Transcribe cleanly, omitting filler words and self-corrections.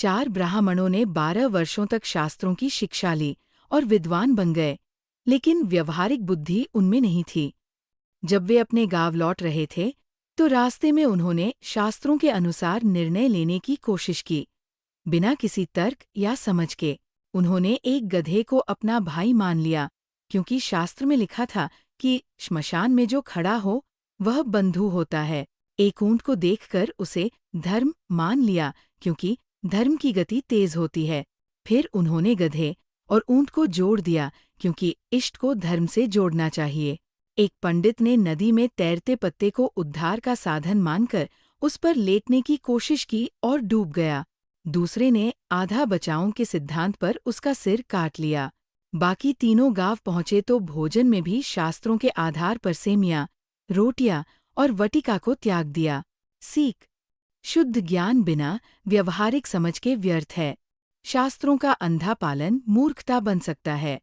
4 ब्राह्मणों ने 12 वर्षों तक शास्त्रों की शिक्षा ली और विद्वान बन गए, लेकिन व्यवहारिक बुद्धि उनमें नहीं थी। जब वे अपने गांव लौट रहे थे, तो रास्ते में उन्होंने शास्त्रों के अनुसार निर्णय लेने की कोशिश की। बिना किसी तर्क या समझ के उन्होंने एक गधे को अपना भाई मान लिया, क्योंकि शास्त्र में लिखा था कि श्मशान में जो खड़ा हो वह बंधु होता है। एक ऊंट को देखकर उसे धर्म मान लिया, क्योंकि धर्म की गति तेज होती है। फिर उन्होंने गधे और ऊंट को जोड़ दिया, क्योंकि इष्ट को धर्म से जोड़ना चाहिए। एक पंडित ने नदी में तैरते पत्ते को उद्धार का साधन मानकर उस पर लेटने की कोशिश की और डूब गया। दूसरे ने आधा बचाओं के सिद्धांत पर उसका सिर काट लिया। बाकी तीनों गांव पहुंचे तो भोजन में भी शास्त्रों के आधार पर सेमियां, रोटियां और वटिका को त्याग दिया। सीख: शुद्ध ज्ञान बिना व्यवहारिक समझ के व्यर्थ है। शास्त्रों का अंधा पालन मूर्खता बन सकता है।